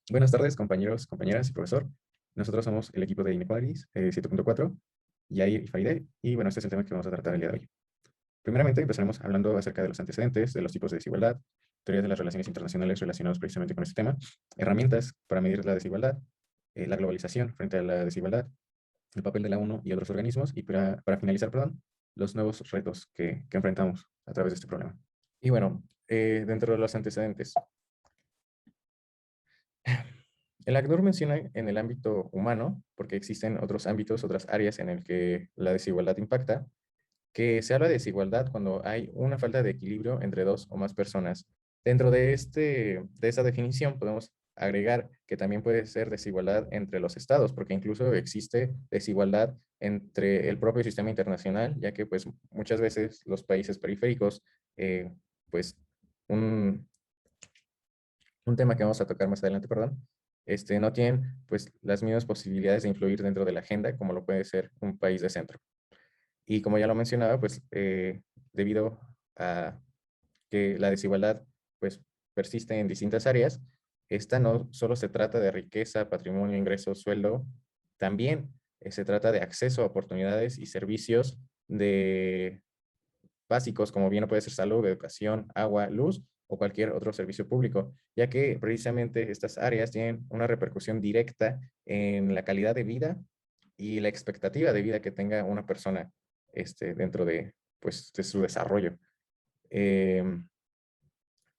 Buenas tardes, compañeros, compañeras y profesor. Nosotros somos el equipo de Inequalities 7.4, Yair y Faide, y bueno, este es el tema que vamos a tratar el día de hoy. Primeramente, empezaremos hablando acerca de los antecedentes, de los tipos de desigualdad, teorías de las relaciones internacionales relacionadas precisamente con este tema, herramientas para medir la desigualdad, la globalización frente a la desigualdad, el papel de la ONU y otros organismos, y para finalizar, perdón, los nuevos retos que enfrentamos a través de este problema. Y bueno, dentro de los antecedentes, el ACNUR menciona en el ámbito humano, porque existen otros ámbitos, otras áreas en el que la desigualdad impacta, que se habla de desigualdad cuando hay una falta de equilibrio entre dos o más personas. Dentro de esa definición podemos agregar que también puede ser desigualdad entre los estados, porque incluso existe desigualdad entre el propio sistema internacional, ya que pues muchas veces los países periféricos, pues un, un tema que vamos a tocar más adelante, perdón, no tienen pues las mismas posibilidades de influir dentro de la agenda como lo puede ser un país de centro. Y como ya lo mencionaba, pues debido a que la desigualdad pues persiste en distintas áreas, esta no solo se trata de riqueza, patrimonio, ingresos, sueldo, también se trata de acceso a oportunidades y servicios de básicos, como bien puede ser salud, educación, agua, luz o cualquier otro servicio público, ya que precisamente estas áreas tienen una repercusión directa en la calidad de vida y la expectativa de vida que tenga una persona dentro de, pues, de su desarrollo. Eh,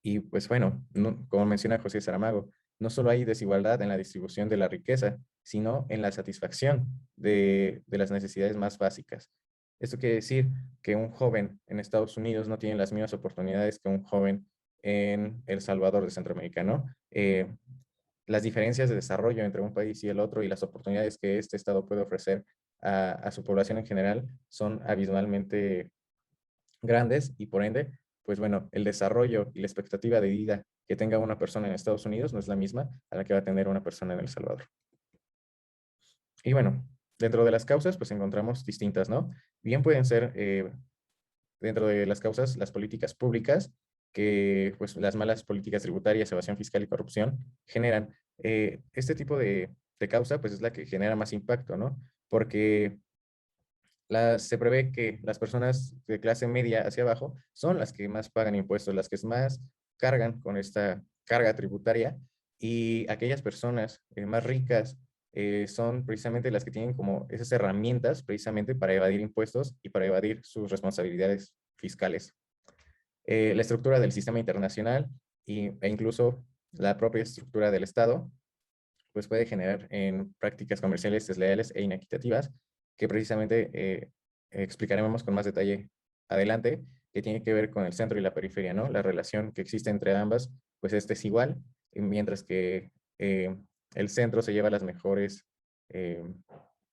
y pues bueno, como menciona José Saramago, no solo hay desigualdad en la distribución de la riqueza, sino en la satisfacción de las necesidades más básicas. Esto quiere decir que un joven en Estados Unidos no tiene las mismas oportunidades que un joven en El Salvador de Centroamérica, ¿no? Las diferencias de desarrollo entre un país y el otro y las oportunidades que este estado puede ofrecer a su población en general son abismalmente grandes y por ende, pues bueno, el desarrollo y la expectativa de vida que tenga una persona en Estados Unidos no es la misma a la que va a tener una persona en El Salvador. Y bueno, dentro de las causas, pues encontramos distintas, ¿no? Bien pueden ser dentro de las causas las políticas públicas, que pues las malas políticas tributarias, evasión fiscal y corrupción generan. Este tipo de causa, pues es la que genera más impacto, ¿no? Porque se prevé que las personas de clase media hacia abajo son las que más pagan impuestos, las que más cargan con esta carga tributaria y aquellas personas más ricas son precisamente las que tienen como esas herramientas precisamente para evadir impuestos y para evadir sus responsabilidades fiscales. La estructura del sistema internacional e incluso la propia estructura del Estado pues puede generar en prácticas comerciales desleales e inequitativas, que precisamente explicaremos con más detalle adelante, que tiene que ver con el centro y la periferia, ¿no? La relación que existe entre ambas, pues es desigual, mientras que el centro se lleva las mejores eh,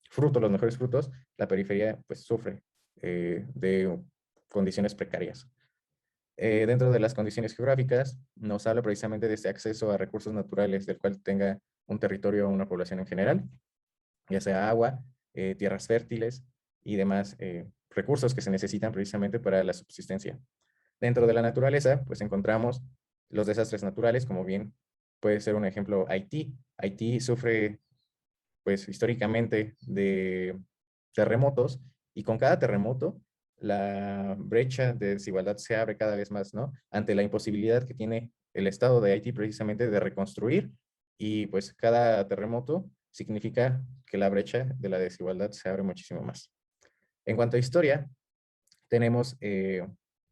frutos, los mejores frutos, la periferia pues sufre de condiciones precarias. Dentro de las condiciones geográficas, nos habla precisamente de este acceso a recursos naturales del cual tenga un territorio o una población en general, ya sea agua, tierras fértiles y demás recursos que se necesitan precisamente para la subsistencia. Dentro de la naturaleza, pues encontramos los desastres naturales, como bien puede ser un ejemplo Haití. Haití sufre, pues históricamente, de terremotos y con cada terremoto la brecha de desigualdad se abre cada vez más, ¿no? Ante la imposibilidad que tiene el Estado de Haití precisamente de reconstruir y pues cada terremoto significa que la brecha de la desigualdad se abre muchísimo más. En cuanto a historia, tenemos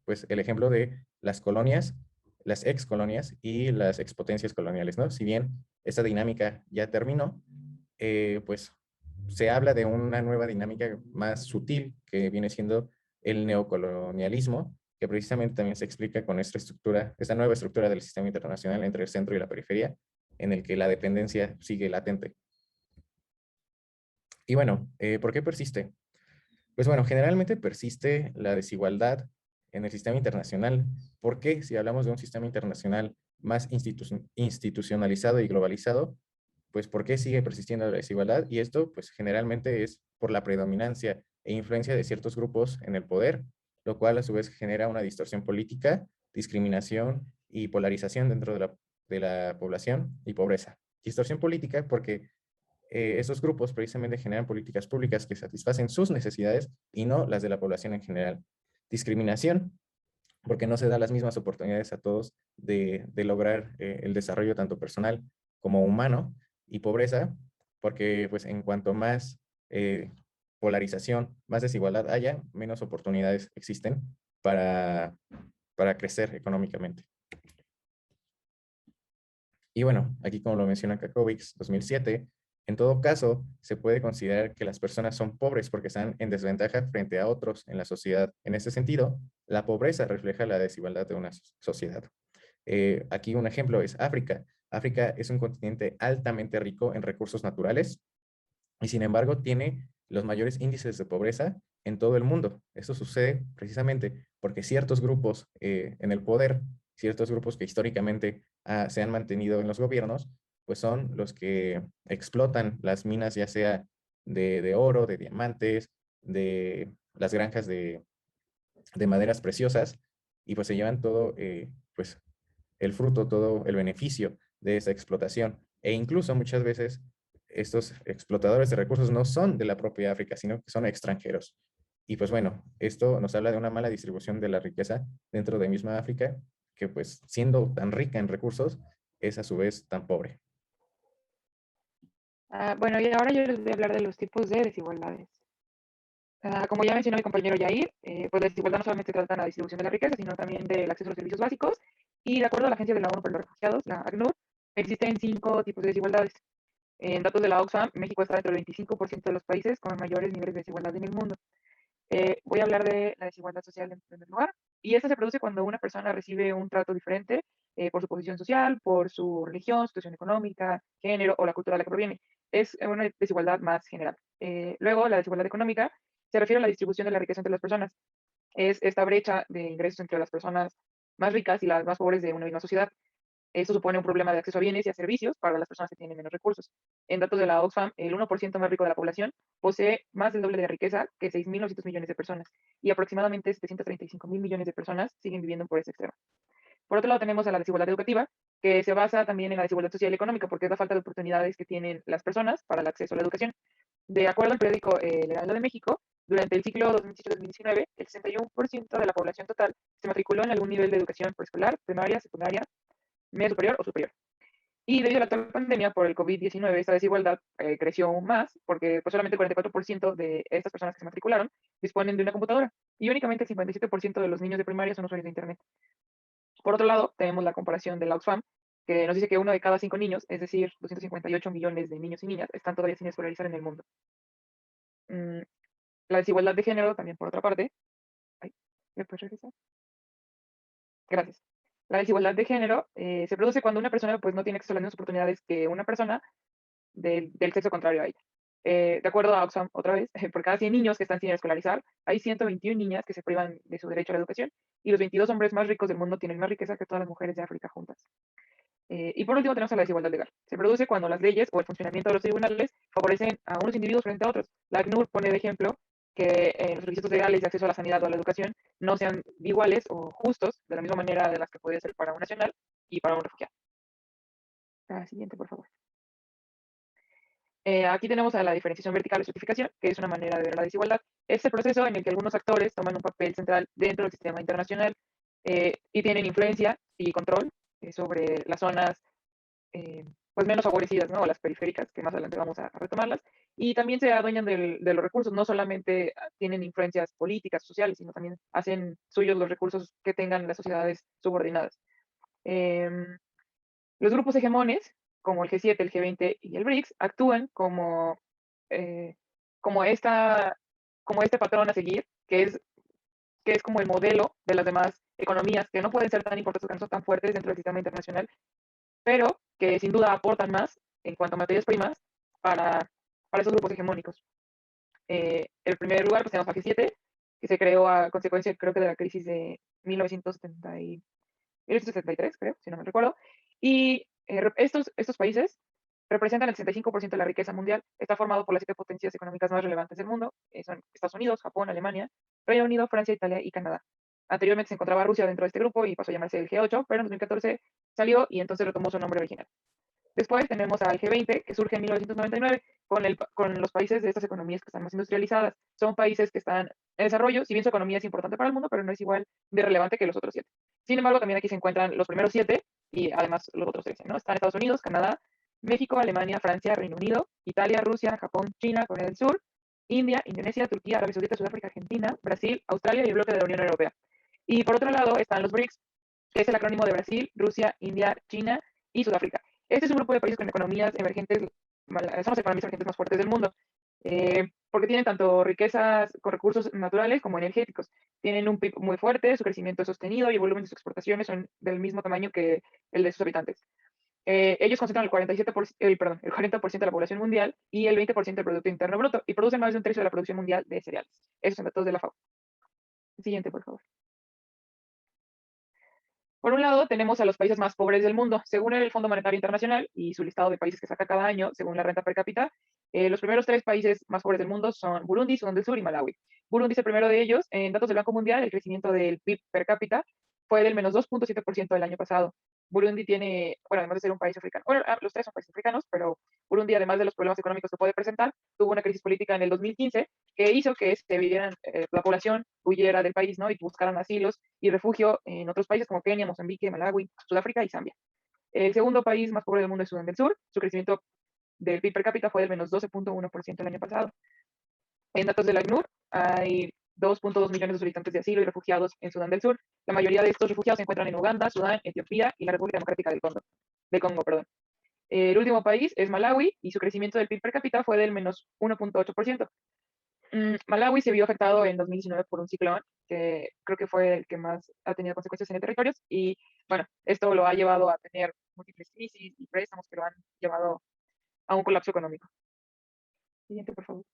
pues el ejemplo de las colonias, las ex colonias y las expotencias coloniales, ¿no? Si bien esta dinámica ya terminó, pues se habla de una nueva dinámica más sutil que viene siendo el neocolonialismo, que precisamente también se explica con esta estructura, esta nueva estructura del sistema internacional entre el centro y la periferia, en el que la dependencia sigue latente. Y bueno, ¿por qué persiste? Pues bueno, generalmente persiste la desigualdad en el sistema internacional. ¿Por qué? Si hablamos de un sistema internacional más institucionalizado y globalizado, pues ¿por qué sigue persistiendo la desigualdad? Y esto, pues generalmente es por la predominancia e influencia de ciertos grupos en el poder, lo cual a su vez genera una distorsión política, discriminación y polarización dentro de la población y pobreza. distorsión política porque esos grupos precisamente generan políticas públicas que satisfacen sus necesidades y no las de la población en general. Discriminación, porque no se da las mismas oportunidades a todos de lograr el desarrollo tanto personal como humano, y pobreza, porque pues en cuanto más polarización, más desigualdad haya, menos oportunidades existen para, para crecer económicamente. Y bueno, aquí como lo menciona Kakovics 2007, en todo caso, se puede considerar que las personas son pobres porque están en desventaja frente a otros en la sociedad. En este sentido, la pobreza refleja la desigualdad de una sociedad. Aquí un ejemplo es África. África es un continente altamente rico en recursos naturales y sin embargo tiene los mayores índices de pobreza en todo el mundo. Esto sucede precisamente porque ciertos grupos en el poder, ciertos grupos que históricamente se han mantenido en los gobiernos, pues son los que explotan las minas, ya sea de oro, de diamantes, de las granjas de maderas preciosas, y pues se llevan todo, pues el fruto, todo el beneficio de esa explotación. E incluso muchas veces estos explotadores de recursos no son de la propia África, sino que son extranjeros. Y pues bueno, esto nos habla de una mala distribución de la riqueza dentro de misma África, que pues siendo tan rica en recursos, es a su vez tan pobre. Bueno, y ahora yo les voy a hablar de los tipos de desigualdades. Como ya mencionó mi compañero Yair, pues la desigualdad no solamente trata de la distribución de la riqueza, sino también del acceso a los servicios básicos. Y de acuerdo a la Agencia de la ONU para los Refugiados, la ACNUR, existen 5 tipos de desigualdades. En datos de la Oxfam, México está dentro del 25% de los países con mayores niveles de desigualdad en el mundo. Voy a hablar de la desigualdad social en primer lugar. Y esta se produce cuando una persona recibe un trato diferente por su posición social, por su religión, situación económica, género o la cultura de la que proviene. Es una desigualdad más general. Luego, la desigualdad económica se refiere a la distribución de la riqueza entre las personas. Es esta brecha de ingresos entre las personas más ricas y las más pobres de una misma sociedad. Esto supone un problema de acceso a bienes y a servicios para las personas que tienen menos recursos. En datos de la Oxfam, el 1% más rico de la población posee más del doble de riqueza que 6.900 millones de personas y aproximadamente 735.000 millones de personas siguen viviendo por ese extremo. Por otro lado, tenemos a la desigualdad educativa, que se basa también en la desigualdad social y económica, porque es la falta de oportunidades que tienen las personas para el acceso a la educación. De acuerdo al periódico El Heraldo de México, durante el ciclo 2018-2019, el 61% de la población total se matriculó en algún nivel de educación preescolar, primaria, secundaria, media superior o superior. Y debido a la actual pandemia por el COVID-19, esta desigualdad creció aún más, porque pues, solamente el 44% de estas personas que se matricularon disponen de una computadora, y únicamente el 57% de los niños de primaria son usuarios de Internet. Por otro lado, tenemos la comparación de la Oxfam, que nos dice que 1 de cada 5 niños, es decir, 258 millones de niños y niñas, están todavía sin escolarizar en el mundo. Mm, la desigualdad de género, también por otra parte. Ay, ¿me puedes regresar? Gracias. La desigualdad de género se produce cuando una persona pues, no tiene acceso a las mismas oportunidades que una persona del sexo contrario a ella. De acuerdo a Oxfam, otra vez, por cada 100 niños que están sin escolarizar, hay 121 niñas que se privan de su derecho a la educación, y los 22 hombres más ricos del mundo tienen más riqueza que todas las mujeres de África juntas. Y por último tenemos a la desigualdad legal. Se produce cuando las leyes o el funcionamiento de los tribunales favorecen a unos individuos frente a otros. La ACNUR pone de ejemplo que los requisitos legales de acceso a la sanidad o a la educación no sean iguales o justos de la misma manera de las que puede ser para un nacional y para un refugiado. La siguiente, por favor. Aquí tenemos a la diferenciación vertical o estratificación, que es una manera de ver la desigualdad. Es el proceso en el que algunos actores toman un papel central dentro del sistema internacional y tienen influencia y control sobre las zonas pues menos favorecidas, ¿no? O las periféricas, que más adelante vamos a retomarlas. Y también se adueñan de los recursos, no solamente tienen influencias políticas, sociales, sino también hacen suyos los recursos que tengan las sociedades subordinadas. Em, los grupos hegemones, como el G7, el G20 y el BRICS, actúan eh, como, esta, como este patrón a seguir, que es como el modelo de las demás economías, que no pueden ser tan importantes, que no son tan fuertes dentro del sistema internacional, pero que sin duda aportan más en cuanto a materias primas para esos grupos hegemónicos. En primer lugar, pues tenemos a G7, que se creó a consecuencia, creo que de la crisis de 1973, creo, si no me recuerdo. Y estos países representan el 65% de la riqueza mundial. Está formado por las 7 potencias económicas más relevantes del mundo. Son Estados Unidos, Japón, Alemania, Reino Unido, Francia, Italia y Canadá. Anteriormente se encontraba Rusia dentro de este grupo y pasó a llamarse el G8, pero en 2014 salió y entonces retomó su nombre original. Después tenemos al G20, que surge en 1999 con los países de estas economías que están más industrializadas. Son países que están en desarrollo, si bien su economía es importante para el mundo, pero no es igual de relevante que los otros 7. Sin embargo, también aquí se encuentran los primeros 7 y además los otros 13, ¿no? Están Estados Unidos, Canadá, México, Alemania, Francia, Reino Unido, Italia, Rusia, Japón, China, Corea del Sur, India, Indonesia, Turquía, Arabia Saudita, Sudáfrica, Argentina, Brasil, Australia y el bloque de la Unión Europea. Y por otro lado están los BRICS, que es el acrónimo de Brasil, Rusia, India, China y Sudáfrica. Este es un grupo de países con economías emergentes, son las economías emergentes más fuertes del mundo, porque tienen tanto riquezas con recursos naturales como energéticos. Tienen un PIB muy fuerte, su crecimiento es sostenido y el volumen de sus exportaciones son del mismo tamaño que el de sus habitantes. Ellos concentran el 47%, el 40% de la población mundial y el 20% del Producto Interno Bruto y producen más de un tercio de la producción mundial de cereales. Esos son datos de la FAO. Siguiente, por favor. Por un lado, tenemos a los países más pobres del mundo. Según el Fondo Monetario Internacional y su listado de países que saca cada año, según la renta per cápita, los primeros 3 países más pobres del mundo son Burundi, Sudán del Sur y Malawi. Burundi es el primero de ellos. En datos del Banco Mundial, el crecimiento del PIB per cápita fue del menos 2,7% del año pasado. Burundi tiene, bueno, además de ser un país africano, bueno, los 3 son países africanos, pero Burundi, además de los problemas económicos que puede presentar, tuvo una crisis política en el 2015 que hizo que la población huyera del país, ¿no? Y buscaran asilos y refugio en otros países como Kenia, Mozambique, Malawi, Sudáfrica y Zambia. El segundo país más pobre del mundo es Sudán del Sur. Su crecimiento del PIB per cápita fue del menos 12,1% el año pasado. En datos de la ACNUR, hay 2,2 millones de solicitantes de asilo y refugiados en Sudán del Sur. La mayoría de estos refugiados se encuentran en Uganda, Sudán, Etiopía y la República Democrática del Congo. Perdón. El último país es Malawi y su crecimiento del PIB per cápita fue del menos 1,8%. Malawi se vio afectado en 2019 por un ciclón, que creo que fue el que más ha tenido consecuencias en el territorio, y bueno, esto lo ha llevado a tener múltiples crisis y préstamos que lo han llevado a un colapso económico. Siguiente, por favor.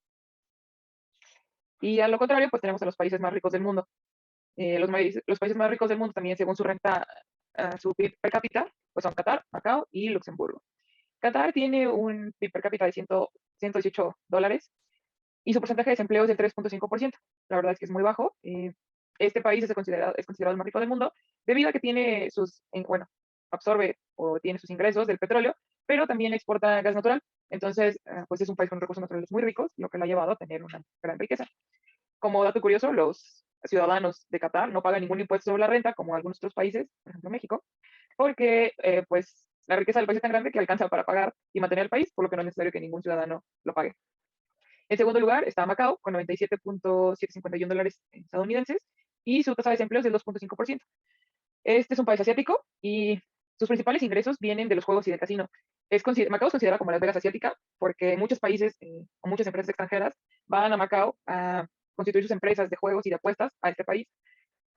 Y a lo contrario, pues tenemos a los países más ricos del mundo. Los países más ricos del mundo también, según su renta, su PIB per cápita, pues son Qatar, Macao y Luxemburgo. Qatar tiene un PIB per cápita de $118 y su porcentaje de desempleo es del 3,5%. La verdad es que es muy bajo. Este país es considerado el más rico del mundo debido a que tiene bueno, absorbe o tiene sus ingresos del petróleo, pero también exporta gas natural. Entonces, pues es un país con recursos naturales muy ricos, lo que lo ha llevado a tener una gran riqueza. Como dato curioso, los ciudadanos de Qatar no pagan ningún impuesto sobre la renta, como algunos otros países, por ejemplo México, porque pues la riqueza del país es tan grande que alcanza para pagar y mantener el país, por lo que no es necesario que ningún ciudadano lo pague. En segundo lugar está Macao, con $97,751 estadounidenses, y su tasa de desempleo es del 2,5%. Este es un país asiático y sus principales ingresos vienen de los juegos y del casino. Macao es considerada como Las Vegas asiática porque muchos países o muchas empresas extranjeras van a Macao a constituir sus empresas de juegos y de apuestas a este país,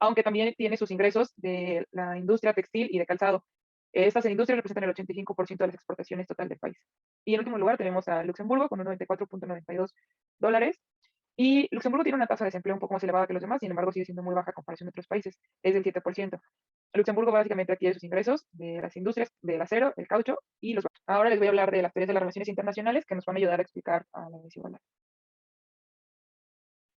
aunque también tiene sus ingresos de la industria textil y de calzado. Estas industrias representan el 85% de las exportaciones total del país. Y en último lugar tenemos a Luxemburgo con un $94,92. Y Luxemburgo tiene una tasa de desempleo un poco más elevada que los demás, sin embargo sigue siendo muy baja a comparación de otros países, es del 7%. Luxemburgo básicamente adquiere sus ingresos de las industrias del acero, el caucho y los bancos. Ahora les voy a hablar de las teorías de las relaciones internacionales que nos van a ayudar a explicar a la desigualdad.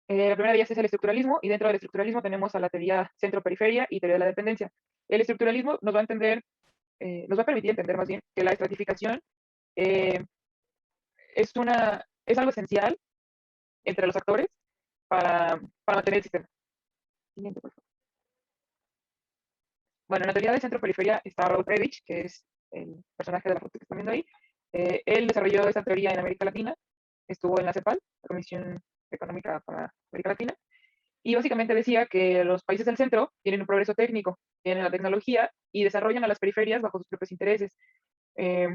La primera de ellas es el estructuralismo, y dentro del estructuralismo tenemos a la teoría centro-periferia y teoría de la dependencia. El estructuralismo nos va a permitir entender más bien que la estratificación eh, es algo esencial entre los actores para mantener el sistema. Siguiente, por favor. Bueno, en la teoría de centro-periferia está Raúl Prebisch, que es el personaje de la foto que están viendo ahí. Él desarrolló esta teoría en América Latina, estuvo en la CEPAL, la Comisión Económica para América Latina, y básicamente decía que los países del centro tienen un progreso técnico, tienen la tecnología y desarrollan a las periferias bajo sus propios intereses. Eh,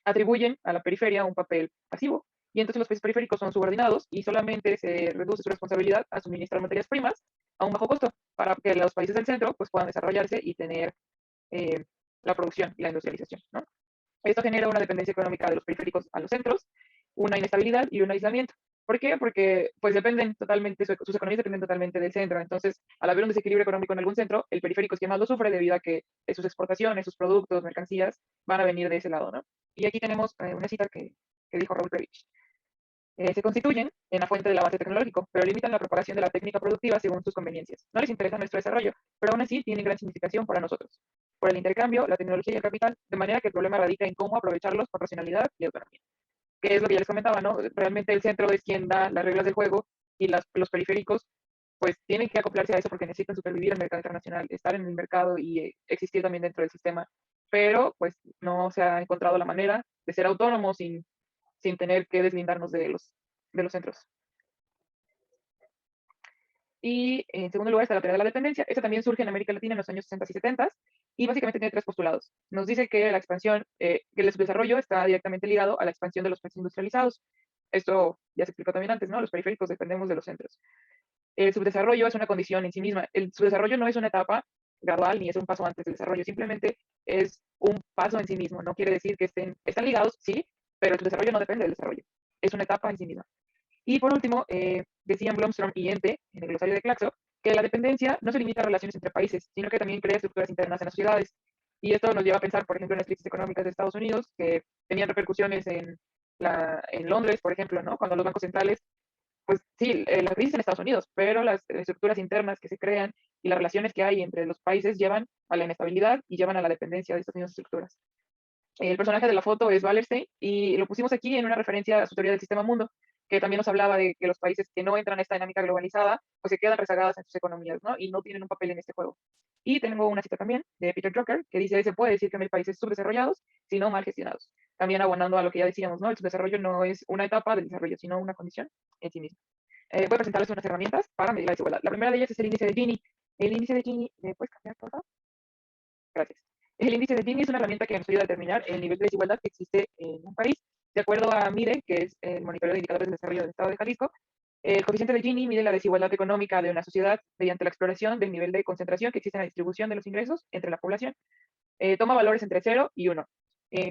Atribuyen a la periferia un papel pasivo, y entonces los países periféricos son subordinados y solamente se reduce su responsabilidad a suministrar materias primas a un bajo costo para que los países del centro pues, puedan desarrollarse y tener eh, la producción y la industrialización, ¿no? Esto genera una dependencia económica de los periféricos a los centros, una inestabilidad y un aislamiento. ¿Por qué? Porque pues dependen totalmente, sus economías dependen totalmente del centro. Entonces, al haber un desequilibrio económico en algún centro, el periférico es quien más lo sufre debido a que sus exportaciones, sus productos, mercancías van a venir de ese lado, ¿no? Y aquí tenemos una cita que dijo Raúl Prebisch. Se constituyen en la fuente del avance tecnológico, pero limitan la propagación de la técnica productiva según sus conveniencias. No les interesa nuestro desarrollo, pero aún así tienen gran significación para nosotros. por el intercambio, la tecnología y el capital, de manera que el problema radica en cómo aprovecharlos con racionalidad y autonomía. Que es lo que ya les comentaba, ¿no? Realmente el centro es quien da las reglas del juego y los periféricos pues tienen que acoplarse a eso porque necesitan supervivir en el mercado internacional, estar en el mercado y existir también dentro del sistema. Pero pues no se ha encontrado la manera de ser autónomos sin tener que deslindarnos de los centros. Y en segundo lugar está la teoría de la dependencia. Esta también surge en América Latina en los años 60 y 70 y básicamente tiene tres postulados. Nos dice que la expansión, que el subdesarrollo está directamente ligado a la expansión de los países industrializados. Esto ya se explicó también antes, ¿no? Los periféricos dependemos de los centros. El subdesarrollo es una condición en sí misma. El subdesarrollo no es una etapa gradual ni es un paso antes del desarrollo, simplemente es un paso en sí mismo. No quiere decir que están ligados, sí, pero el subdesarrollo no depende del desarrollo. Es una etapa en sí misma. Y por último, decían Blomstrom y Ente, en el glosario de Claxo, que la dependencia no se limita a relaciones entre países, sino que también crea estructuras internas en las sociedades. Y esto nos lleva a pensar, por ejemplo, en las crisis económicas de Estados Unidos, que tenían repercusiones en Londres, por ejemplo, ¿no? Cuando los bancos centrales, pues sí, la crisis en Estados Unidos, pero las estructuras internas que se crean y las relaciones que hay entre los países llevan a la inestabilidad y llevan a la dependencia de estas mismas estructuras. El personaje de la foto es Wallerstein y lo pusimos aquí en una referencia a su teoría del sistema mundo, que también nos hablaba de que los países que no entran a esta dinámica globalizada, pues se quedan rezagadas en sus economías, ¿no? Y no tienen un papel en este juego. Y tengo una cita también de Peter Drucker que dice, se puede decir que no hay países subdesarrollados, sino mal gestionados. También abonando a lo que ya decíamos, ¿no? El subdesarrollo no es una etapa del desarrollo, sino una condición en sí misma. Voy a presentarles unas herramientas para medir la desigualdad. La primera de ellas es el índice de Gini. El índice de Gini, ¿me puedes cambiar, por favor? Gracias. El índice de Gini es una herramienta que nos ayuda a determinar el nivel de desigualdad que existe en un país. De acuerdo a MIDE, que es el Monitoreo de Indicadores de Desarrollo del Estado de Jalisco, el coeficiente de Gini mide la desigualdad económica de una sociedad mediante la exploración del nivel de concentración que existe en la distribución de los ingresos entre la población. Toma valores entre 0 y 1.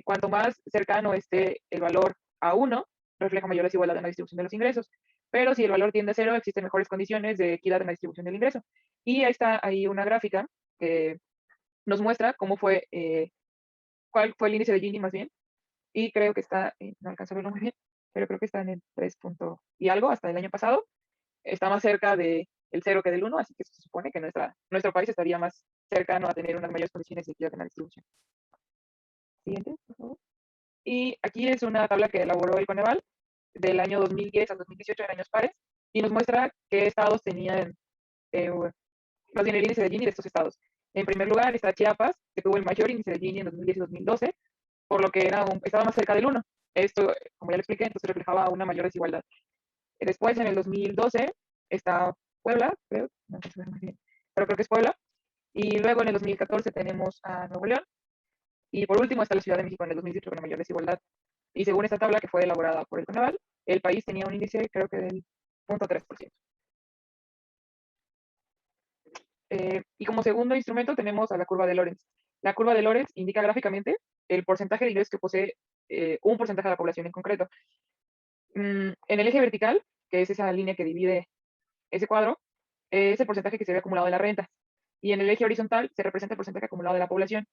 Cuanto más cercano esté el valor a 1, refleja mayor desigualdad en la distribución de los ingresos. Pero si el valor tiende a 0, existen mejores condiciones de equidad en la distribución del ingreso. Y ahí está ahí una gráfica que nos muestra cuál fue el índice de Gini más bien, y creo que está, no alcanzo a verlo muy bien, pero creo que está en el 3 punto y algo hasta el año pasado, está más cerca del 0 que del 1, así que se supone que nuestro país estaría más cercano a tener unas mayores condiciones de equidad en la distribución. Siguiente, por favor. Y aquí es una tabla que elaboró el Coneval del año 2010 al 2018 en años pares, y nos muestra qué estados tenían más bien el índice de Gini de estos estados. En primer lugar está Chiapas, que tuvo el mayor índice de Gini en 2010 y 2012, por lo que estaba más cerca del 1. Esto, como ya lo expliqué, entonces reflejaba una mayor desigualdad. Después, en el 2012, está Puebla, creo, no sé si bien, pero creo que es Puebla. Y luego en el 2014 tenemos a Nuevo León. Y por último está la Ciudad de México en el 2018 con la mayor desigualdad. Y según esta tabla que fue elaborada por el Coneval, el país tenía un índice creo que del 0.3%. Y como segundo instrumento tenemos a la curva de Lorenz. La curva de Lorenz indica gráficamente el porcentaje de ingresos que posee un porcentaje de la población en concreto. En el eje vertical, que es esa línea que divide ese cuadro, es el porcentaje que se ve acumulado de la renta. Y en el eje horizontal se representa el porcentaje acumulado de la población.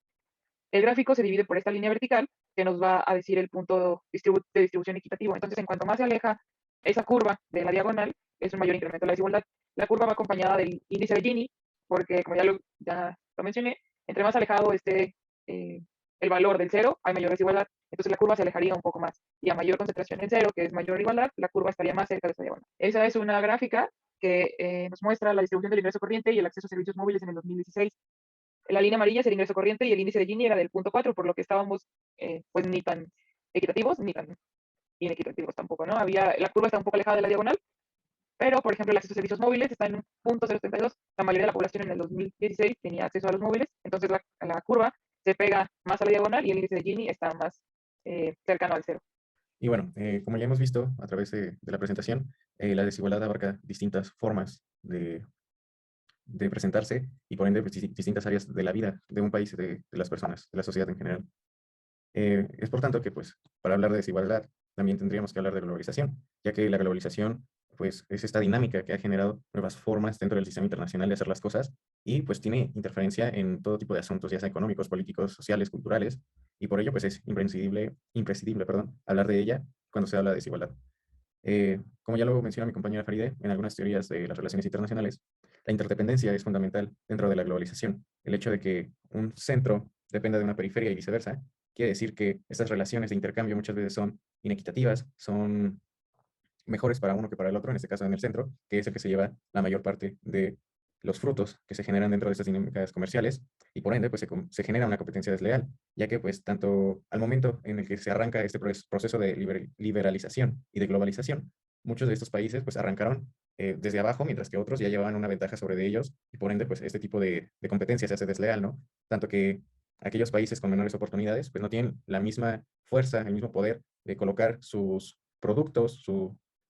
El gráfico se divide por esta línea vertical que nos va a decir el punto de distribución equitativo. Entonces, en cuanto más se aleja esa curva de la diagonal, es un mayor incremento de la desigualdad. La curva va acompañada del índice de Gini, porque como ya lo mencioné, entre más alejado esté el valor del 0, hay mayor desigualdad. Entonces la curva se alejaría un poco más. Y a mayor concentración en 0, que es mayor igualdad, la curva estaría más cerca de esta diagonal. Esa es una gráfica que nos muestra la distribución del ingreso corriente y el acceso a servicios móviles en el 2016. La línea amarilla es el ingreso corriente y el índice de Gini era del 0.4, por lo que estábamos pues ni tan equitativos ni tan inequitativos tampoco, ¿no? La curva está un poco alejada de la diagonal, pero por ejemplo el acceso a servicios móviles está en un 0.072. La mayoría de la población en el 2016 tenía acceso a los móviles, entonces la curva se pega más a la diagonal y el índice de Gini está más cercano al 0. Y bueno, como ya hemos visto a través de la presentación, la desigualdad abarca distintas formas de presentarse y por ende pues, distintas áreas de la vida de un país, de las personas, de la sociedad en general. Es por tanto que pues para hablar de desigualdad también tendríamos que hablar de globalización, ya que la globalización pues es esta dinámica que ha generado nuevas formas dentro del sistema internacional de hacer las cosas y pues tiene interferencia en todo tipo de asuntos, ya sea económicos, políticos, sociales, culturales, y por ello pues es imprescindible, perdón, hablar de ella cuando se habla de desigualdad. Como ya lo menciona mi compañera Faride, en algunas teorías de las relaciones internacionales, la interdependencia es fundamental dentro de la globalización. El hecho de que un centro dependa de una periferia y viceversa, quiere decir que estas relaciones de intercambio muchas veces son inequitativas, son mejores para uno que para el otro, en este caso en el centro, que es el que se lleva la mayor parte de los frutos que se generan dentro de estas dinámicas comerciales, y por ende pues se genera una competencia desleal, ya que pues tanto al momento en el que se arranca este proceso de liberalización y de globalización, muchos de estos países pues arrancaron desde abajo, mientras que otros ya llevaban una ventaja sobre de ellos, y por ende pues este tipo de competencia se hace desleal, ¿no? Tanto que aquellos países con menores oportunidades pues no tienen la misma fuerza, el mismo poder de colocar sus productos,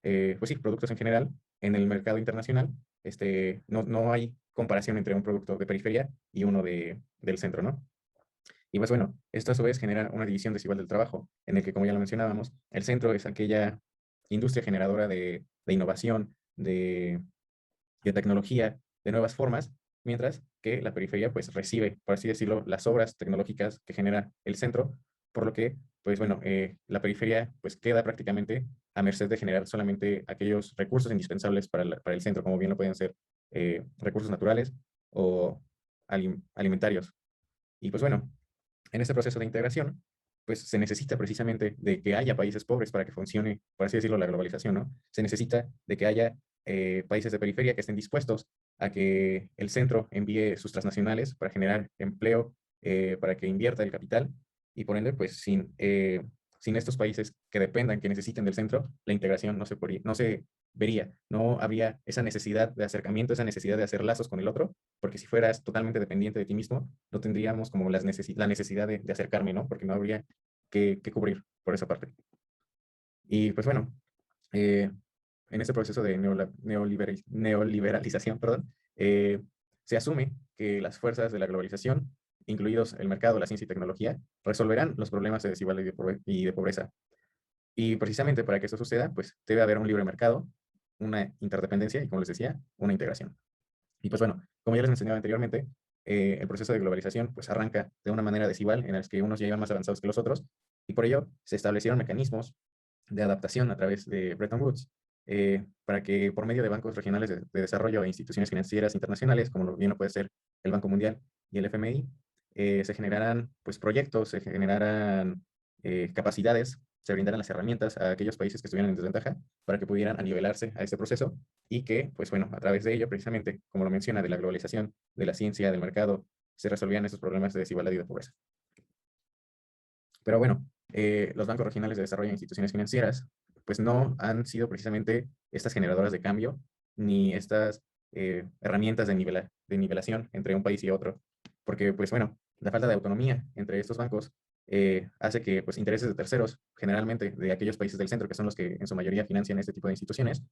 pues sí, productos en general en el mercado internacional. No hay comparación entre un producto de periferia y uno del centro, ¿no? Y pues bueno, esto a su vez genera una división desigual del trabajo, en el que, como ya lo mencionábamos, el centro es aquella industria generadora de innovación, de tecnología, de nuevas formas, mientras que la periferia pues recibe, por así decirlo, las obras tecnológicas que genera el centro, por lo que, pues bueno, la periferia pues queda prácticamente a merced de generar solamente aquellos recursos indispensables para el centro, como bien lo pueden ser recursos naturales o alimentarios. Y pues bueno, en este proceso de integración, pues se necesita precisamente de que haya países pobres para que funcione, por así decirlo, la globalización, ¿no? Se necesita de que haya países de periferia que estén dispuestos a que el centro envíe sus transnacionales para generar empleo, para que invierta el capital, y por ende, pues sin estos países que dependan, que necesiten del centro, la integración no se vería, no habría esa necesidad de acercamiento, esa necesidad de hacer lazos con el otro, porque si fueras totalmente dependiente de ti mismo, no tendríamos como la necesidad de acercarme, ¿no? Porque no habría que cubrir por esa parte. Y pues bueno, eh, en este proceso de neoliberalización, perdón, se asume que las fuerzas de la globalización, incluidos el mercado, la ciencia y tecnología, resolverán los problemas de desigualdad y de pobreza. Y precisamente para que esto suceda, pues debe haber un libre mercado, una interdependencia y, como les decía, una integración. Y pues bueno, como ya les mencionaba anteriormente, el proceso de globalización pues arranca de una manera desigual en la que unos ya iban más avanzados que los otros, y por ello se establecieron mecanismos de adaptación a través de Bretton Woods, para que por medio de bancos regionales de desarrollo e instituciones financieras internacionales, como bien lo puede ser el Banco Mundial y el FMI, se generaran pues proyectos, se generaran capacidades, se brindaran las herramientas a aquellos países que estuvieran en desventaja para que pudieran anivelarse a este proceso, y que, pues bueno, a través de ello, precisamente, como lo menciona, de la globalización, de la ciencia, del mercado, se resolvían estos problemas de desigualdad y de pobreza. Pero bueno, los bancos regionales de desarrollo e instituciones financieras, pues no han sido precisamente estas generadoras de cambio, ni estas herramientas de nivelación entre un país y otro, porque pues bueno, la falta de autonomía entre estos bancos hace que pues intereses de terceros, generalmente de aquellos países del centro, que son los que en su mayoría financian este tipo de instituciones,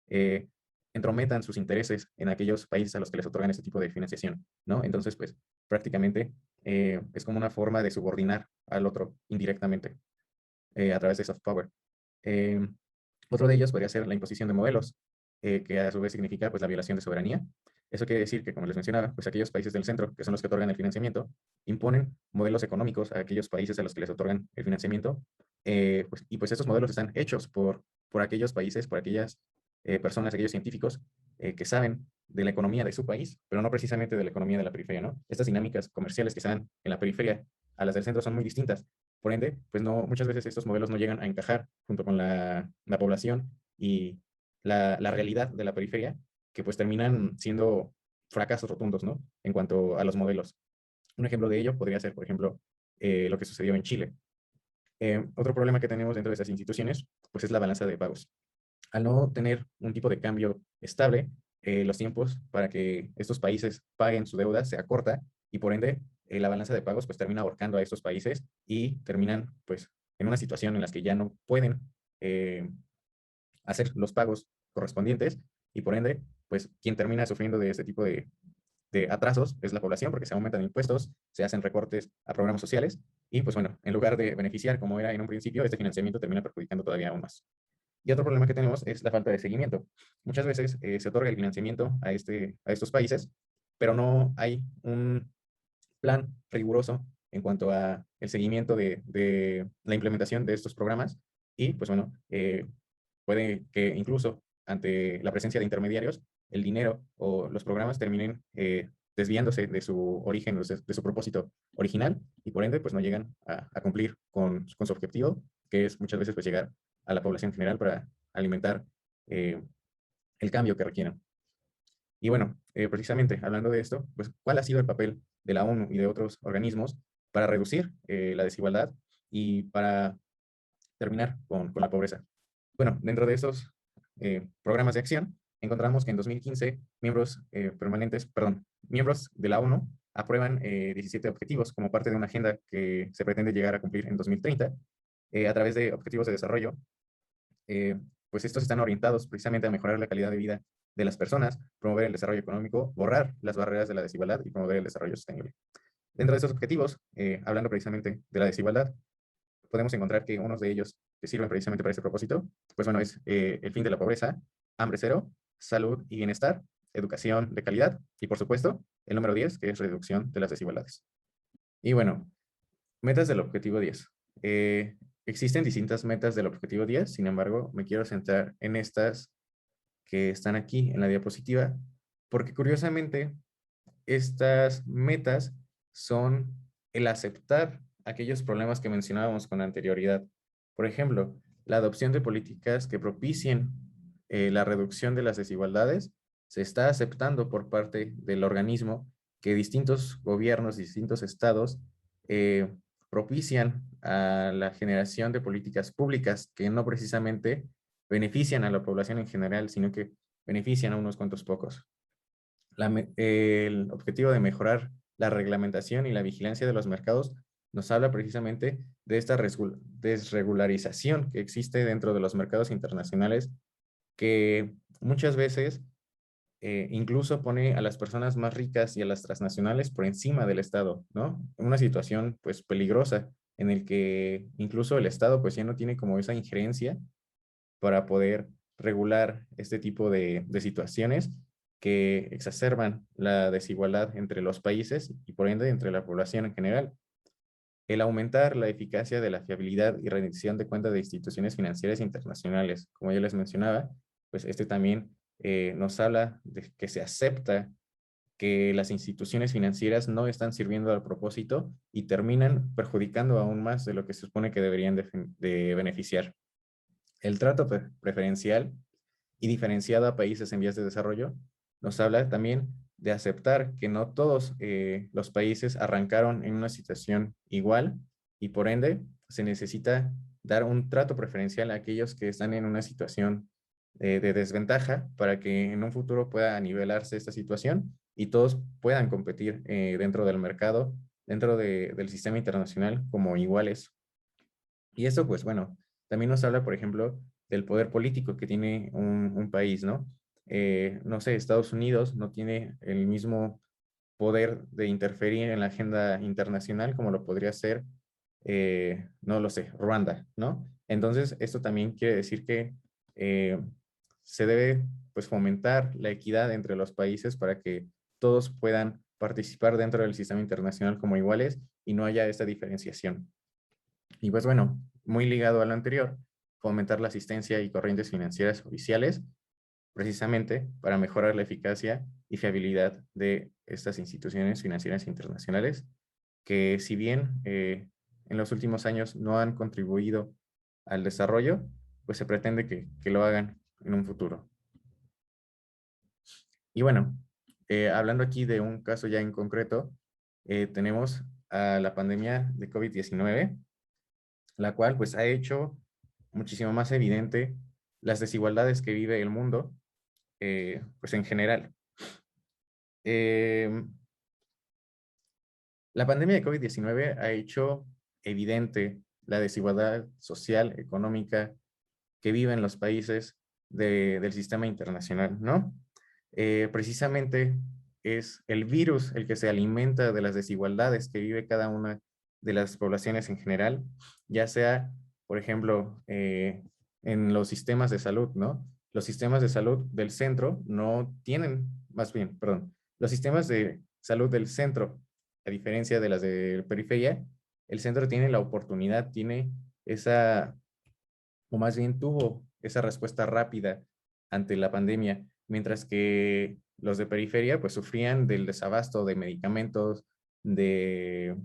eh, entrometan sus intereses en aquellos países a los que les otorgan este tipo de financiación, ¿no? Entonces, pues prácticamente es como una forma de subordinar al otro indirectamente a través de soft power. Eh, Otro de ellos podría ser la imposición de modelos, que a su vez significa pues, la violación de soberanía. Eso quiere decir que, como les mencionaba, pues aquellos países del centro, que son los que otorgan el financiamiento, imponen modelos económicos a aquellos países a los que les otorgan el financiamiento, y pues estos modelos están hechos por aquellos países, por aquellas personas, aquellos científicos que saben de la economía de su país, pero no precisamente de la economía de la periferia, ¿no? Estas dinámicas comerciales que se dan en la periferia a las del centro son muy distintas. Por ende, pues no, muchas veces estos modelos no llegan a encajar junto con la población y la realidad de la periferia, que pues terminan siendo fracasos rotundos, ¿no? En cuanto a los modelos. Un ejemplo de ello podría ser, por ejemplo, lo que sucedió en Chile. Otro problema que tenemos dentro de esas instituciones, pues es la balanza de pagos. Al no tener un tipo de cambio estable, los tiempos para que estos países paguen su deuda se acorta, y por ende la balanza de pagos pues termina ahorcando a estos países y terminan pues en una situación en la que ya no pueden eh, hacer los pagos correspondientes, y por ende pues quien termina sufriendo de este tipo de atrasos es la población, porque se aumentan impuestos, se hacen recortes a programas sociales, y pues bueno, en lugar de beneficiar como era en un principio, este financiamiento termina perjudicando todavía aún más. Y otro problema que tenemos es la falta de seguimiento. Muchas veces se otorga el financiamiento a estos países, pero no hay un plan riguroso en cuanto a el seguimiento de la implementación de estos programas, y pues bueno, puede que incluso ante la presencia de intermediarios, el dinero o los programas terminen desviándose de su origen, de su propósito original, y por ende pues no llegan a cumplir con su objetivo, que es muchas veces pues llegar a la población general para alimentar el cambio que requieren. Y bueno, precisamente hablando de esto, pues ¿cuál ha sido el papel de la ONU y de otros organismos para reducir la desigualdad y para terminar con la pobreza? Bueno, dentro de estos programas de acción, encontramos que en 2015 miembros de la ONU aprueban 17 objetivos como parte de una agenda que se pretende llegar a cumplir en 2030 a través de objetivos de desarrollo. Pues estos están orientados precisamente a mejorar la calidad de vida de las personas, promover el desarrollo económico, borrar las barreras de la desigualdad y promover el desarrollo sostenible. Dentro de estos objetivos, hablando precisamente de la desigualdad, podemos encontrar que unos de ellos que sirven precisamente para ese propósito, pues bueno, es el fin de la pobreza, hambre cero, salud y bienestar, educación de calidad y por supuesto el número 10, que es reducción de las desigualdades. Y bueno, metas del objetivo 10. Existen distintas metas del objetivo 10, sin embargo, me quiero centrar en estas que están aquí en la diapositiva, porque curiosamente estas metas son el aceptar aquellos problemas que mencionábamos con anterioridad. Por ejemplo, la adopción de políticas que propicien la reducción de las desigualdades se está aceptando por parte del organismo que distintos gobiernos, distintos estados eh, propician a la generación de políticas públicas que no precisamente benefician a la población en general, sino que benefician a unos cuantos pocos. El objetivo de mejorar la reglamentación y la vigilancia de los mercados nos habla precisamente de esta desregularización que existe dentro de los mercados internacionales, que muchas veces incluso pone a las personas más ricas y a las transnacionales por encima del Estado, ¿no? Una situación pues peligrosa en el que incluso el Estado pues ya no tiene como esa injerencia para poder regular este tipo de situaciones que exacerban la desigualdad entre los países y por ende entre la población en general. El aumentar la eficacia de la fiabilidad y rendición de cuentas de instituciones financieras internacionales, como ya les mencionaba, pues este también nos habla de que se acepta que las instituciones financieras no están sirviendo al propósito y terminan perjudicando aún más de lo que se supone que deberían de beneficiar. El trato preferencial y diferenciado a países en vías de desarrollo nos habla también de aceptar que no todos los países arrancaron en una situación igual y por ende se necesita dar un trato preferencial a aquellos que están en una situación de desventaja para que en un futuro pueda nivelarse esta situación y todos puedan competir dentro del mercado, dentro del sistema internacional como iguales. Y eso, pues bueno, también nos habla, por ejemplo, del poder político que tiene un país, ¿no? No sé, Estados Unidos no tiene el mismo poder de interferir en la agenda internacional como lo podría ser, no lo sé, Ruanda, ¿no? Entonces, esto también quiere decir que eh, se debe, pues, fomentar la equidad entre los países para que todos puedan participar dentro del sistema internacional como iguales y no haya esta diferenciación. Y pues bueno, muy ligado a lo anterior, fomentar la asistencia y corrientes financieras oficiales, precisamente para mejorar la eficacia y fiabilidad de estas instituciones financieras internacionales, que si bien en los últimos años no han contribuido al desarrollo, pues se pretende que lo hagan en un futuro. Y bueno, hablando aquí de un caso ya en concreto, tenemos a la pandemia de COVID-19, la cual pues ha hecho muchísimo más evidente las desigualdades que vive el mundo, pues en general. Eh, la pandemia de COVID-19 ha hecho evidente la desigualdad social, económica que viven los países del sistema internacional, ¿no? Precisamente es el virus el que se alimenta de las desigualdades que vive cada una de las poblaciones en general, ya sea, por ejemplo, en los sistemas de salud, ¿no? Los sistemas de salud del centro no tienen, más bien, perdón, los sistemas de salud del centro, a diferencia de las de periferia, el centro tiene la oportunidad, tiene esa, o más bien tuvo esa respuesta rápida ante la pandemia, mientras que los de periferia pues sufrían del desabasto de medicamentos, de,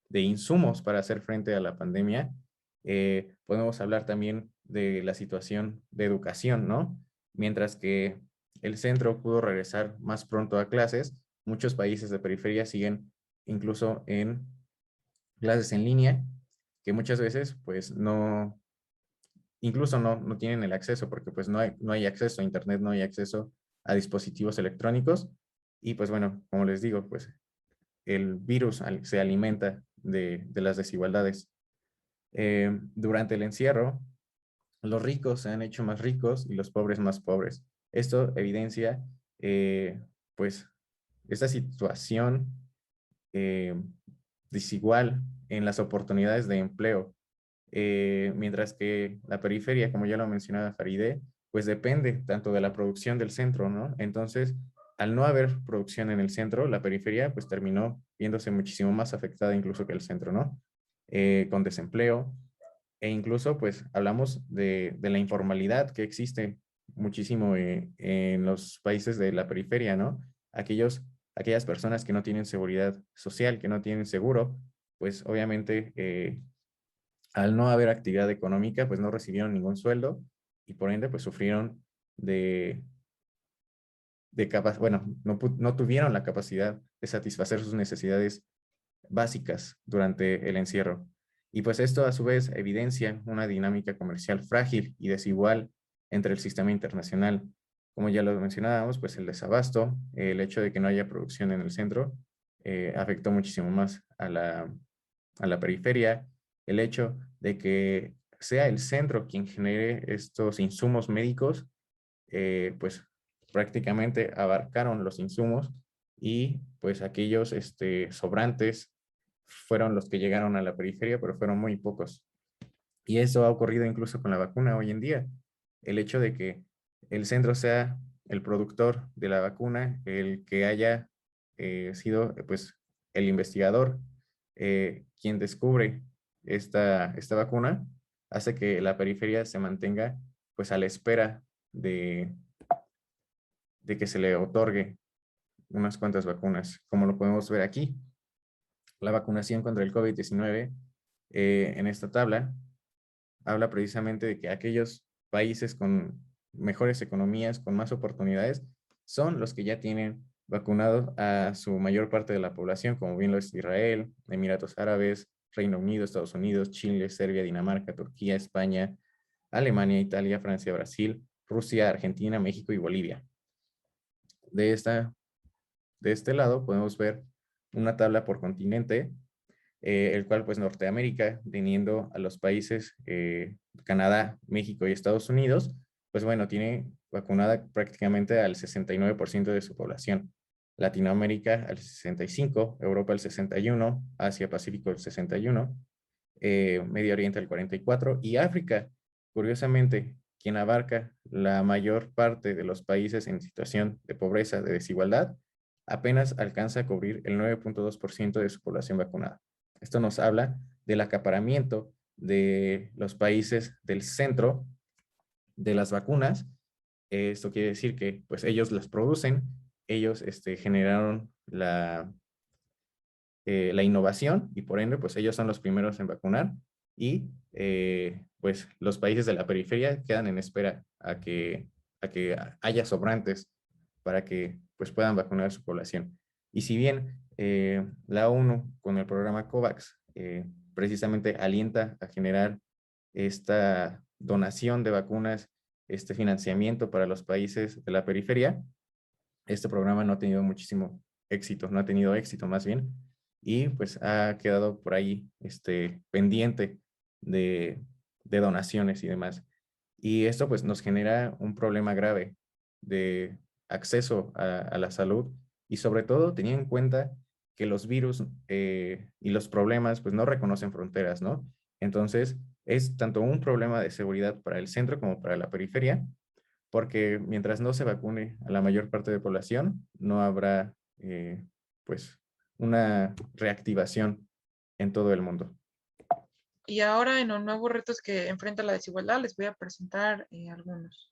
de insumos para hacer frente a la pandemia. Podemos hablar también de la situación de educación, ¿no? Mientras que el centro pudo regresar más pronto a clases, muchos países de periferia siguen incluso en clases en línea, que muchas veces pues no, incluso no tienen el acceso, porque pues no hay acceso a internet, no hay acceso a dispositivos electrónicos, y pues bueno, como les digo, pues el virus se alimenta de las desigualdades. Durante el encierro, los ricos se han hecho más ricos y los pobres más pobres. Esto evidencia, pues, esta situación eh, desigual en las oportunidades de empleo, mientras que la periferia, como ya lo mencionaba Farideh, pues depende tanto de la producción del centro, ¿no? Entonces, al no haber producción en el centro, la periferia pues terminó viéndose muchísimo más afectada incluso que el centro, ¿no? Con desempleo, e incluso pues hablamos de la informalidad que existe muchísimo en los países de la periferia, ¿no? Aquellas personas que no tienen seguridad social, que no tienen seguro, pues obviamente al no haber actividad económica, pues no recibieron ningún sueldo y por ende pues sufrieron de, bueno, no tuvieron la capacidad de satisfacer sus necesidades básicas durante el encierro. Y pues esto a su vez evidencia una dinámica comercial frágil y desigual entre el sistema internacional. Como ya lo mencionábamos, pues el desabasto, el hecho de que no haya producción en el centro, afectó muchísimo más a la periferia, el hecho de que sea el centro quien genere estos insumos médicos, pues prácticamente abarcaron los insumos y pues aquellos sobrantes fueron los que llegaron a la periferia, pero fueron muy pocos. Y eso ha ocurrido incluso con la vacuna hoy en día. El hecho de que el centro sea el productor de la vacuna, el que haya sido pues el investigador quien descubre esta vacuna, hace que la periferia se mantenga pues a la espera de, de que se le otorgue unas cuantas vacunas, como lo podemos ver aquí. La vacunación contra el COVID-19 en esta tabla habla precisamente de que aquellos países con mejores economías, con más oportunidades, son los que ya tienen vacunado a su mayor parte de la población, como bien lo es Israel, Emiratos Árabes, Reino Unido, Estados Unidos, Chile, Serbia, Dinamarca, Turquía, España, Alemania, Italia, Francia, Brasil, Rusia, Argentina, México y Bolivia. De, esta, de este lado podemos ver una tabla por continente, el cual pues Norteamérica, teniendo a los países Canadá, México y Estados Unidos, pues bueno, tiene vacunada prácticamente al 69% de su población. Latinoamérica al 65%, Europa al 61%, Asia Pacífico al 61%, Medio Oriente al 44% y África, curiosamente, quien abarca la mayor parte de los países en situación de pobreza, de desigualdad, apenas alcanza a cubrir el 9.2% de su población vacunada. Esto nos habla del acaparamiento de los países del centro de las vacunas. Esto quiere decir que pues ellos las producen, ellos generaron la innovación y por ende pues ellos son los primeros en vacunar y pues los países de la periferia quedan en espera a que haya sobrantes para que pues puedan vacunar a su población. Y si bien la ONU con el programa COVAX precisamente alienta a generar esta donación de vacunas, este financiamiento para los países de la periferia, este programa no ha tenido muchísimo éxito, no ha tenido éxito más bien, y pues ha quedado por ahí pendiente de, de donaciones y demás. Y esto pues nos genera un problema grave de acceso a la salud y sobre todo teniendo en cuenta que los virus y los problemas pues no reconocen fronteras, ¿no? Entonces es tanto un problema de seguridad para el centro como para la periferia, porque mientras no se vacune a la mayor parte de la población, no habrá pues una reactivación en todo el mundo. Y ahora en los nuevos retos que enfrenta la desigualdad les voy a presentar algunos.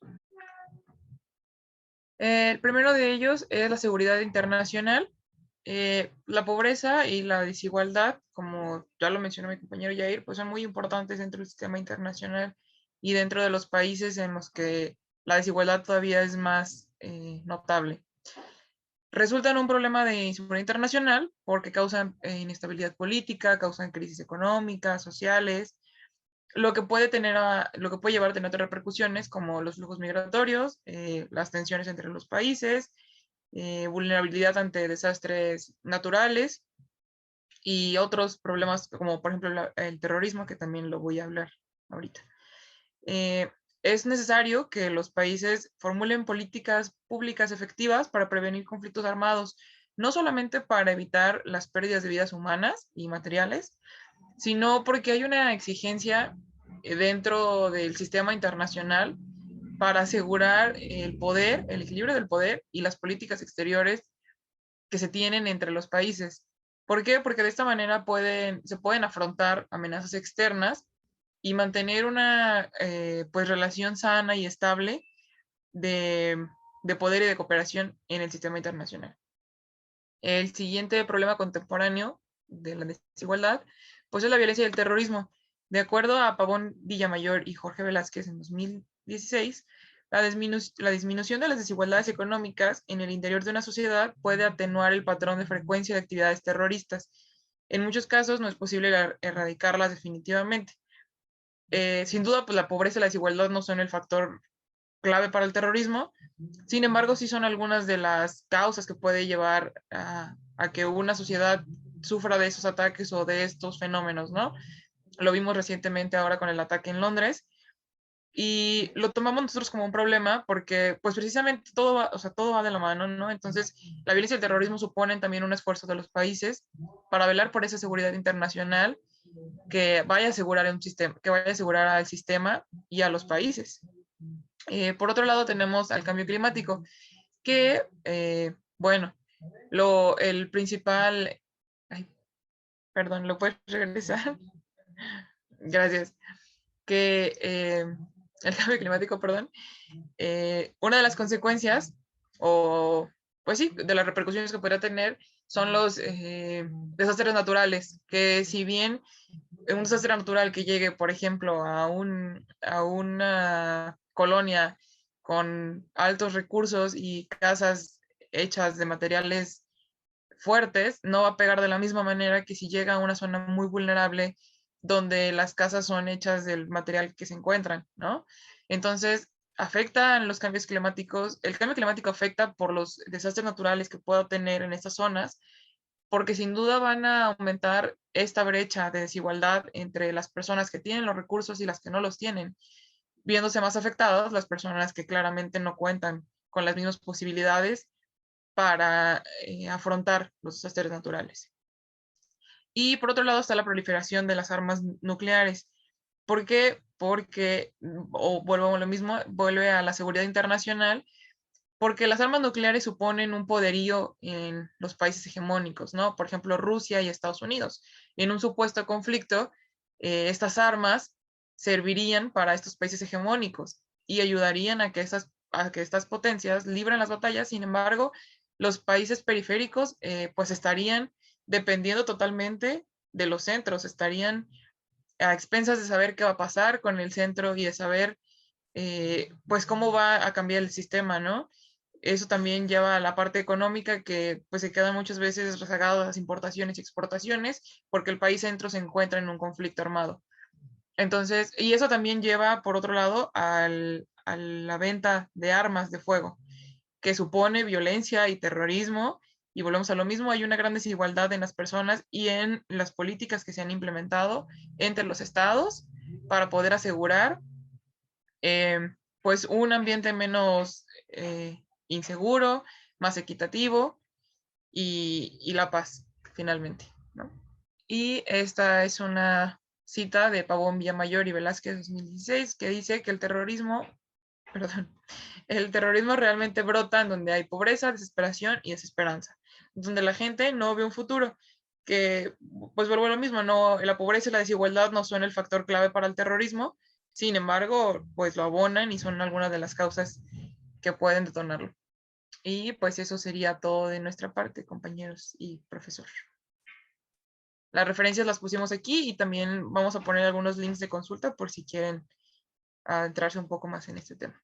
El primero de ellos es la seguridad internacional. La pobreza y la desigualdad, como ya lo mencionó mi compañero Jair, pues son muy importantes dentro del sistema internacional y dentro de los países en los que la desigualdad todavía es más notable. Resultan un problema de inseguridad internacional porque causan inestabilidad política, causan crisis económicas, sociales, lo que puede llevar a tener otras repercusiones como los flujos migratorios, las tensiones entre los países, vulnerabilidad ante desastres naturales y otros problemas como por ejemplo el terrorismo, que también lo voy a hablar ahorita. Eh, es necesario que los países formulen políticas públicas efectivas para prevenir conflictos armados, no solamente para evitar las pérdidas de vidas humanas y materiales, sino porque hay una exigencia dentro del sistema internacional para asegurar el poder, el equilibrio del poder y las políticas exteriores que se tienen entre los países. ¿Por qué? Porque de esta manera se pueden afrontar amenazas externas y mantener una pues relación sana y estable de, de poder y de cooperación en el sistema internacional. El siguiente problema contemporáneo de la desigualdad pues es la violencia y el terrorismo. De acuerdo a Pavón Villamayor y Jorge Velázquez en 2016, la disminución de las desigualdades económicas en el interior de una sociedad puede atenuar el patrón de frecuencia de actividades terroristas. En muchos casos no es posible erradicarlas definitivamente. Sin duda, pues la pobreza y la desigualdad no son el factor clave para el terrorismo. Sin embargo, sí son algunas de las causas que puede llevar a que una sociedad sufra de esos ataques o de estos fenómenos, ¿no? Lo vimos recientemente ahora con el ataque en Londres y lo tomamos nosotros como un problema porque pues precisamente todo va, o sea, todo va de la mano, ¿no? Entonces, la violencia y el terrorismo suponen también un esfuerzo de los países para velar por esa seguridad internacional que vaya a asegurar un sistema, que vaya a asegurar al sistema y a los países. Por otro lado, tenemos al cambio climático, que, bueno, el principal, ay, perdón, ¿lo puedes regresar? Gracias. Que el cambio climático, perdón, una de las consecuencias, o pues sí, de las repercusiones que podría tener, son los desastres naturales, que si bien un desastre natural que llegue, por ejemplo, a una colonia con altos recursos y casas hechas de materiales fuertes, no va a pegar de la misma manera que si llega a una zona muy vulnerable donde las casas son hechas del material que se encuentran, ¿no? Entonces, afectan los cambios climáticos, el cambio climático afecta por los desastres naturales que pueda tener en estas zonas, porque sin duda van a aumentar esta brecha de desigualdad entre las personas que tienen los recursos y las que no los tienen, viéndose más afectadas las personas que claramente no cuentan con las mismas posibilidades para afrontar los desastres naturales. Y por otro lado está la proliferación de las armas nucleares. ¿Por qué? Porque, o vuelvo a lo mismo, vuelve a la seguridad internacional, porque las armas nucleares suponen un poderío en los países hegemónicos, ¿no? Por ejemplo, Rusia y Estados Unidos. En un supuesto conflicto, estas armas servirían para estos países hegemónicos y ayudarían a que estas potencias libren las batallas. Sin embargo, los países periféricos pues estarían dependiendo totalmente de los centros, estarían a expensas de saber qué va a pasar con el centro y de saber pues cómo va a cambiar el sistema, ¿no? Eso también lleva a la parte económica que pues se queda muchas veces rezagado a las importaciones y exportaciones porque el país centro se encuentra en un conflicto armado. Entonces, y eso también lleva, por otro lado, a la venta de armas de fuego, que supone violencia y terrorismo, y volvemos a lo mismo, hay una gran desigualdad en las personas y en las políticas que se han implementado entre los estados para poder asegurar eh, pues un ambiente menos inseguro, más equitativo y la paz, finalmente, ¿no? Y esta es una cita de Pavón Villamayor y Velázquez 2016 que dice que el terrorismo, perdón, el terrorismo realmente brota en donde hay pobreza, desesperación y desesperanza, donde la gente no ve un futuro, que pues vuelvo a lo mismo, no, la pobreza y la desigualdad no son el factor clave para el terrorismo, sin embargo, pues lo abonan y son algunas de las causas que pueden detonarlo. Y pues eso sería todo de nuestra parte, compañeros y profesor. Las referencias las pusimos aquí y también vamos a poner algunos links de consulta por si quieren adentrarse un poco más en este tema.